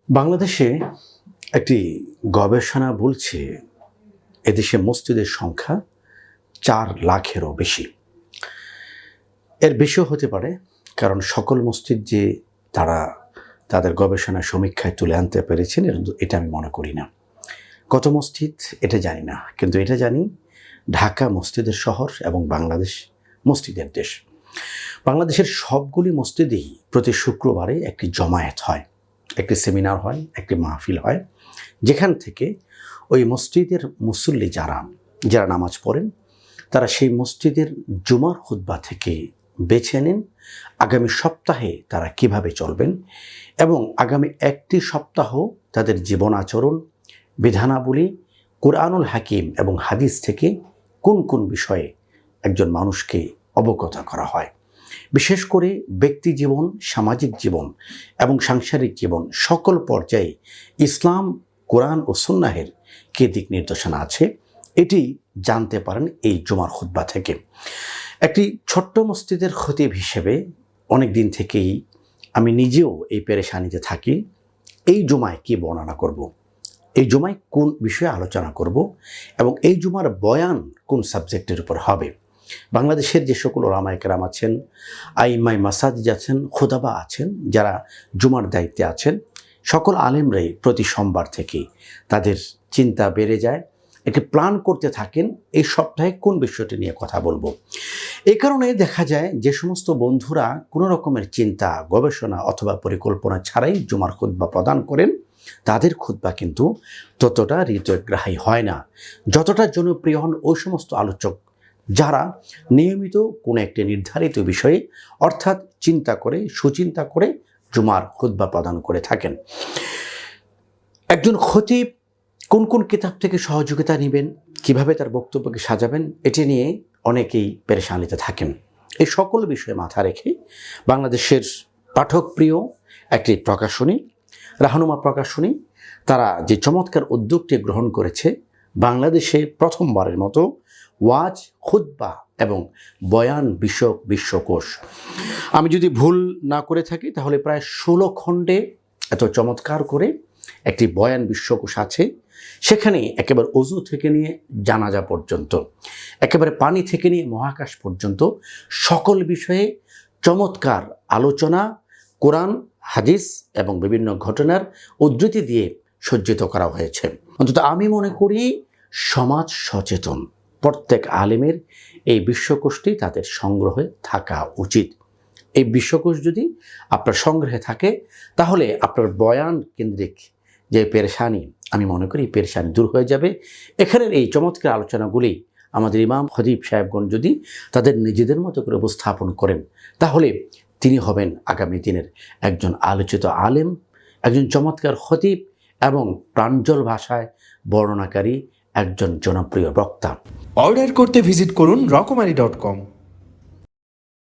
বাংলাদেশে একটি গবেষণা বলছে এদেশে মসজিদের সংখ্যা 4 লাখেরও বেশি। এর বেশিও হতে পারে, কারণ সকল মসজিদ যে তারা তাদের গবেষণা সমীক্ষায় তুলে আনতে পেরেছেন এটা আমি মনে করি না। কত মসজিদ এটা জানি না, কিন্তু এটা জানি ঢাকা মসজিদের শহর এবং বাংলাদেশ মসজিদের দেশ। বাংলাদেশের সবগুলি মসজিদেই প্রতি শুক্রবারে একটি জমায়েত হয়, একটি সেমিনার হয়, একটি মাহফিল হয়, যেখান থেকে ওই মসজিদের মুসল্লি যারা নামাজ পড়েন তারা সেই মসজিদের জুমার খুতবা থেকে বেছে নেন আগামী সপ্তাহে তারা কিভাবে চলবেন এবং আগামী একটি সপ্তাহ তাদের জীবন আচরণ, বিধানাবলী, কুরআনুল হাকিম এবং হাদিস থেকে কোন কোন বিষয়ে একজন মানুষকে অবগত করা হয়। বিশেষ করে ব্যক্তি জীবন, সামাজিক জীবন এবং সাংসারিক জীবন সকল পর্যায়ে ইসলাম, কোরআন ও সুন্নাহের কী দিক নির্দেশনা আছে এটি জানতে পারেন এই জুমার খুতবা থেকে। একটি ছোট্ট মসজিদের খতিব হিসেবে অনেক দিন থেকেই আমি নিজেও এই পেরেশানিতে থাকি। এই জুমায় কি বর্ণনা করব, এই জুমায় কোন বিষয়ে আলোচনা করব এবং এই জুমার বয়ান কোন সাবজেক্টের উপর হবে। বাংলাদেশের যে সকল ওলামায়ে কেরাম আছেন, আইমাই মাসাজিদ আছেন, খুতাবা আছেন, যারা জুমার দায়িত্বে আছেন, সকল আলেমরাই প্রতি সোমবার থেকে তাদের চিন্তা বেড়ে যায়, একটি প্ল্যান করতে থাকেন এই সপ্তাহে কোন বিষয়টি নিয়ে কথা বলবো। এই কারণে দেখা যায় যে সমস্ত বন্ধুরা কোনো রকমের চিন্তা, গবেষণা অথবা পরিকল্পনা ছাড়াই জুমার খুতবা প্রদান করেন, তাদের খুতবা কিন্তু ততটা হৃদয়গ্রাহী হয় না যতটা জনপ্রিয় হন ওই সমস্ত আলোচক যারা নিয়মিত কোনো একটি নির্ধারিত বিষয়ে অর্থাৎ সুচিন্তা করে জুমার খুতবা প্রদান করে থাকেন। একজন খতিব কোন কোন কিতাব থেকে সহযোগিতা নেবেন, কিভাবে তার বক্তব্যকে সাজাবেন, এটি নিয়ে অনেকেই পেরেশানিতে থাকেন। এই সকল বিষয়ে মাথা রেখে বাংলাদেশের পাঠকপ্রিয় একটি প্রকাশনী, রাহনুমা প্রকাশনী, তারা যে চমৎকার উদ্যোগটি গ্রহণ করেছে, বাংলাদেশে প্রথমবারের মতো ওয়াজ, খুতবা এবং বয়ান বিষয়ক বিশ্বকোষ। আমি যদি ভুল না করে থাকি তাহলে প্রায় 16 খণ্ডে এত চমৎকার করে একটি বয়ান বিশ্বকোষ আছে। সেখানে একেবারে ওযু থেকে নিয়ে জানাজা পর্যন্ত, একেবারে পানি থেকে নিয়ে মহাকাশ পর্যন্ত সকল বিষয়ে চমৎকার আলোচনা, কোরআন, হাদিস এবং বিভিন্ন ঘটনার উদ্ধৃতি দিয়ে সজ্জিত করা হয়েছে। অন্তত আমি মনে করি সমাজ সচেতন প্রত্যেক আলেমের এই বিশ্বকোষটি তাদের সংগ্রহে থাকা উচিত। এই বিশ্বকোষ যদি আপনার সংগ্রহে থাকে তাহলে আপনার বয়ান কেন্দ্রিক যে পেরেশানি, আমি মনে করি এই পেরেশানি দূর হয়ে যাবে। এখানের এই চমৎকার আলোচনাগুলি আমাদের ইমাম খতিব সাহেবগণ যদি তাদের নিজেদের মতো করে উপস্থাপন করেন তাহলে তিনি হবেন আগামী দিনের একজন আলোচিত আলেম, একজন চমৎকার খতিব এবং প্রাঞ্জল ভাষায় বর্ণনাকারী একজন জনপ্রিয় বক্তা। অর্ডার করতে ভিজিট করুন রকমারি.com।